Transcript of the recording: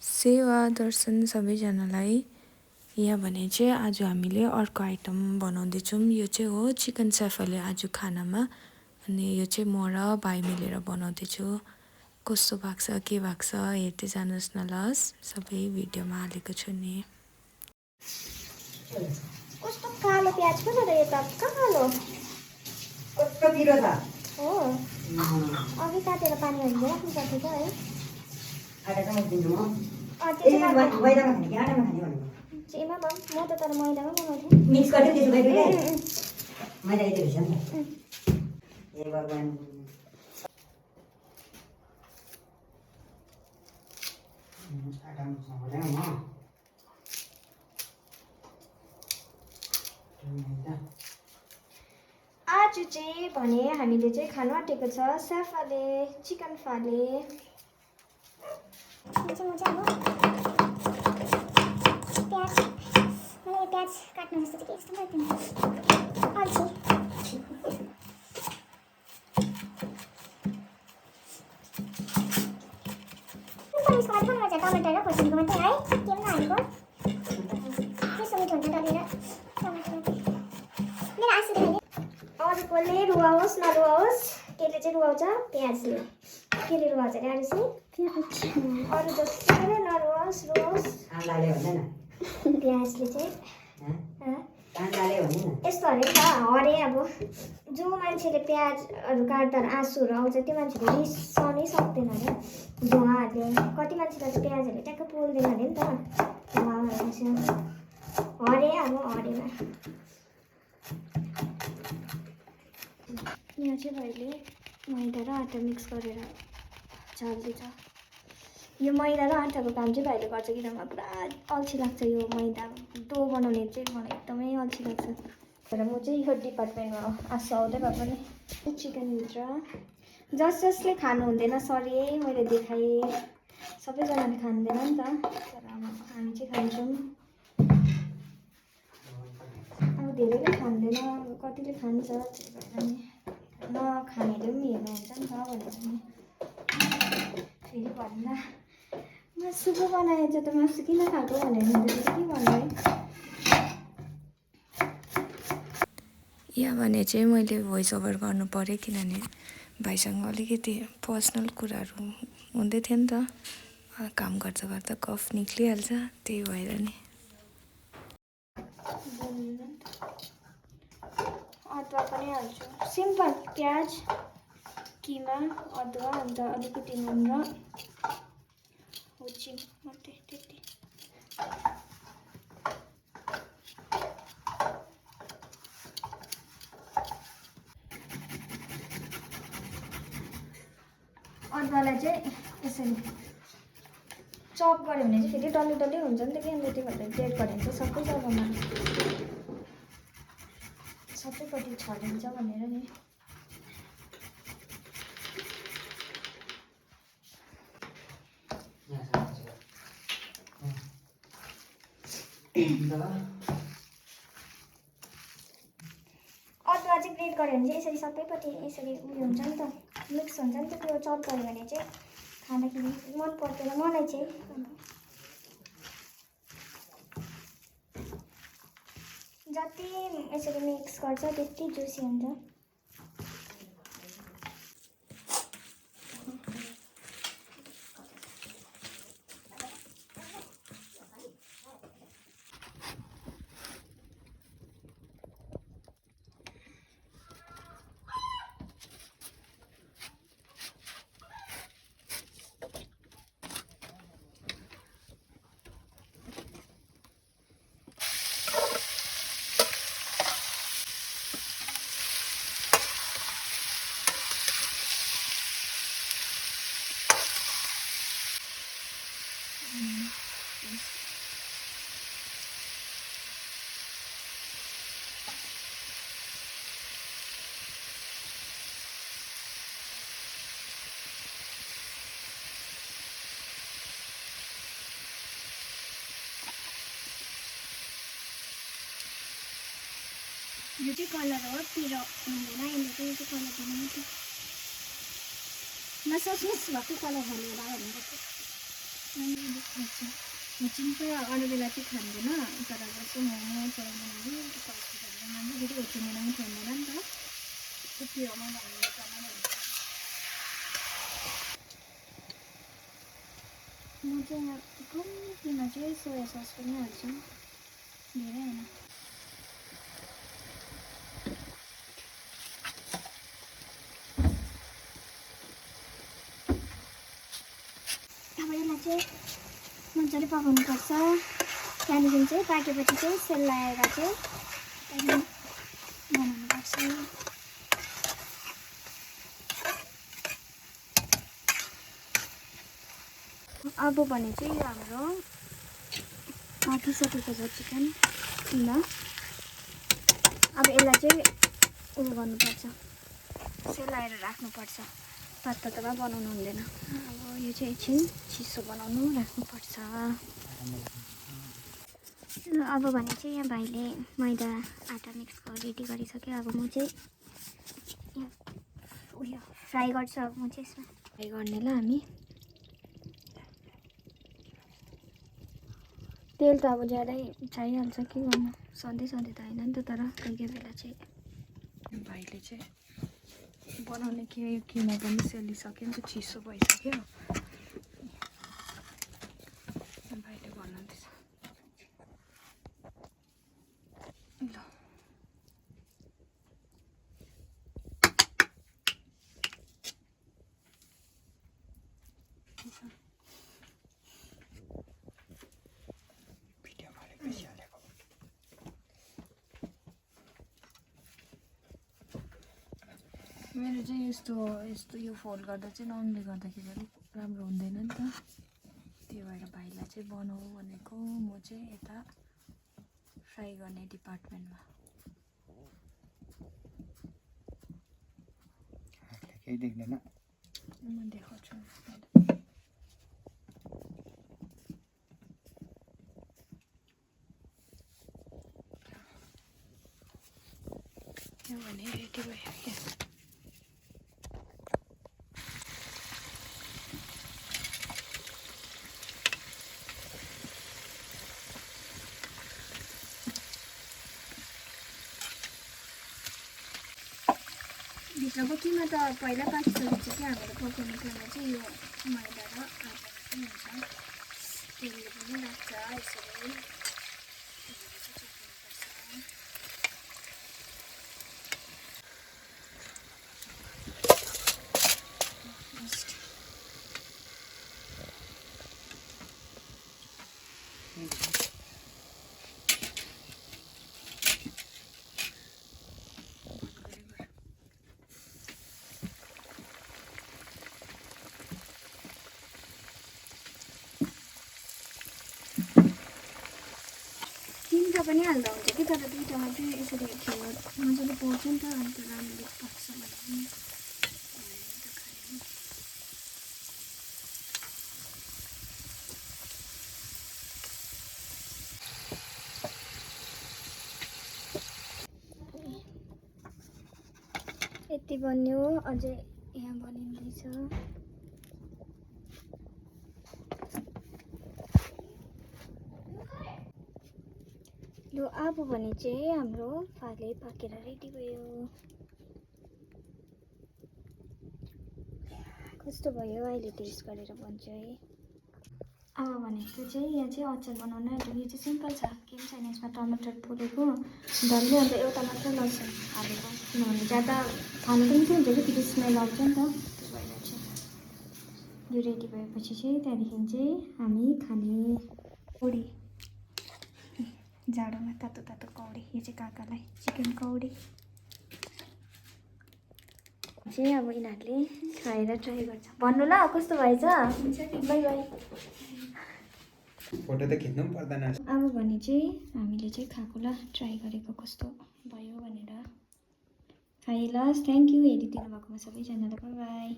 सेवा दर्शन सबैजनालाई। यहाँ भने चाहिँ आज हामीले अर्को आइटम बनाउँदैछौँ। यो चाहिँ हो चिकन स्याफाले आज खानामा। अनि यो चाहिँ म र भाइ मिलेर बनाउँदैछु। कस्तो भएको छ के भएको छ हेर्दै जानुहोस् न ल। सबै भिडियोमा हालेको छु नि। कस्तो कालो प्याज पो छ त यो त कालो कस्तो पिरो छ हो अघि काटेर पानी हालेर राख्नु पर्छ त है आटा चाहिँ म दिन्छु म त्यसो मैदामा खाने कि आटामा खाने भनेको जेमा भन् म त तर मैदामा बनाउँथे मिक्स गर्दै त्यसो गइरहेको मैदा यति रहेछ नि त ए भगवान आटा मुछ्नु म आज चाहिँ भने हामीले चाहिँ खानु आँटेको छ स्याफाले चिकन फाले। प्याज काट्नु जस्तो के यस्तो गर्दिनु अल्छी टमाटर र खोर्सानीको मात्रै है के पनि हालेको त्यसो मिठो हुन्छ डलेर टमाटर मेरो आँसु देखाइदिनु अरूकोले रुवाओस् नरुवाओस् केले चाहिँ रुवाउँछ प्याजले केले रुवाउँछ अरे अरू चाहिँ अरू जसले नरुवाओस् रुवाओस् कान्दाले भन्दैन प्याजले चाहिँ कान्दाले भन्दैन यस्तो हरे त हरे अब जो मान्छेले प्याजहरू काट्दा आँसुहरू आउँछ त्यो मान्छेले रिसाउनै सक्दैन अरे धुवाहरूले कति मान्छेलाई त प्याजहरूले ट्याक्क पोल्दैन अरे नि त धुवाहरू हरे अब हरेमा यहाँ चाहिँ भाइले मैदा र आटा मिक्स गरेर चाल्दैछ। यो मैदा र आटाको काम चाहिँ भाइले गर्छ किनभने पुरा अल्छी लाग्छ यो मैदा डो बनाउने चाहिँ मलाई एकदमै अल्छी लाग्छ। तर म चाहिँ यो डिपार्टमेन्टमा आँसु आउँदै भए पनि चिकनभित्र जसले खानु हुँदैन सरी मैले देखाएँ सबैजनाले खाँदैन नि त तर हामी चाहिँ खान्छौँ। अब धेरैले खाँदैन कतिले खान्छ त्यही भएर नि नखानेले पनि हेर्नुहुन्छ नि त भनेर नि फेरि भन्दा मासु पो बनाएछ त मासु किन खाएको भनेर के भन्नु है। यहाँ भने चाहिँ मैले भोइस ओभर गर्नु पऱ्यो किनभने भाइसँग अलिकति पर्सनल कुराहरू हुँदै थियो नि त काम गर्दा गर्दा कफ निक्लिहाल्छ त्यही भएर नि। अदुवा पनि हाल्छु सिम्पल प्याज किमा अदुवा अन्त अलिकति नुन र हुचिङ मात्रै त्यति। अदुवालाई चाहिँ यसरी चप गऱ्यो भने चाहिँ फेरि डल्लै डल्लै हुन्छ नि त कि अन्त त्यो भएर ग्रेट गऱ्यो भने चाहिँ सबै जग्गामा सबैपट्टि छरिन्छ भनेर नि। अदुवा चाहिँ ग्रेट गऱ्यो भने चाहिँ यसरी सबैपट्टि यसरी उयो हुन्छ नि त मिक्स हुन्छ नि त त्यो चप गऱ्यो भने चाहिँ खाँदाखेरि मन पर्दैन मलाई चाहिँ। जति यसरी मिक्स गर्छ त्यति जुसी हुन्छ। यो चाहिँ कलर हो पिरो हुँदैन यसले चाहिँ कलर दिनु मात्रै नसोच्नुहोस् भक्कु कलर भन्नु होला भनेर चिन त अरू बेला चाहिँ खाँदैन तर अब यसो मोमो चलाउनु लागि फर्स्ट फेरि होटेलमा पनि खाँदैन नि त त्यो हो म चाहिँ यहाँ कम्तीमा चाहिँ सोया सस पनि हाल्छु धेरै होइन अब यसलाई चाहिँ मजाले पकाउनुपर्छ त्यहाँदेखि चाहिँ पाकेपछि चाहिँ सेलाएर चाहिँ त्यहाँदेखि बनाउनुपर्छ अब भने चाहिँ यो हाम्रो पाकिसकेको छ चिकन ल अब यसलाई चाहिँ उयो गर्नुपर्छ सेलाएर राख्नुपर्छ पातला बनाउनु हुँदैन अब यो चाहिँ एकछिन चिसो बनाउनु राख्नुपर्छ अब भने चाहिँ यहाँ भाइले मैदा आटा मिक्स रेडी गरिसक्यो अब म चाहिँ उयो फ्राई गर्छु अब म चाहिँ यसमा फ्राई गर्ने ल हामी तेल त अब ज्यादै चाहिहाल्छ के गर्नु सधैँ सधैँ त होइन नि त तर कोही कोही बेला चाहिँ भाइले चाहिँ बनाउने किमा पनि सेलिसक्यो नि त चिसो भइसक्यो भाइले भन्नुहुँदैछ ल मेरो चाहिँ यस्तो यो फोल्ड गर्दा चाहिँ नङले गर्दाखेरि अलिक राम्रो हुँदैन नि त त्यही भएर भाइलाई चाहिँ बनाऊ भनेको म चाहिँ यता फ्राई गर्ने डिपार्टमेन्टमा केही देख्दैन म देखाउँछु भने रेडी भयो क्या भित्रको किमा त पहिला पाकिसकेपछि चाहिँ हामीले पकाउने क्रममा चाहिँ यो मैदा र आटा मात्रै हुन्छ तेलले पनि लाग्छ यसरी तिनवटा पनि हाल्दा हुन्छ कि तर दुईवटामा चाहिँ यसरी खिलो मजाले पाउँछ नि त अन्त राम्ररी पक्छ भने यति बन्यो अझै यहाँ बनिँदैछ लु अब भने चाहिँ हाम्रो फाले पाकेर रेडी भयो कस्तो भयो अहिले टेस्ट गरेर भन्छु है अब भनेको चाहिँ यहाँ चाहिँ अचार बनाउन आँटेको यो चाहिँ सिम्पल छ के पनि छैन यसमा टमाटर पोलेको डल्लै अन्त एउटा मात्र लसुन हालेको किनभने ज्यादा खानु पनि चाहिँ हुन्छ कि फेरि स्मेल आउँछ नि त त्यही भएर चाहिँ यो रेडी भएपछि चाहिँ त्यहाँदेखि चाहिँ हामी खाने कौडी जाडोमा तातो तातो कौडी यो चाहिँ काकालाई चिकन कौडी चाहिँ अब यिनीहरूले खाएर ट्राई गर्छ भन्नु ल कस्तो भएछ बाई बाई फोटो त खिच्नु पनि पर्दैन अब भने चाहिँ हामीले चाहिँ खाएको ल ट्राई गरेको कस्तो भयो भनेर खाइ ल थ्याङ्क यू हेरिदिनु भएकोमा सबैजनालाई बाई बाई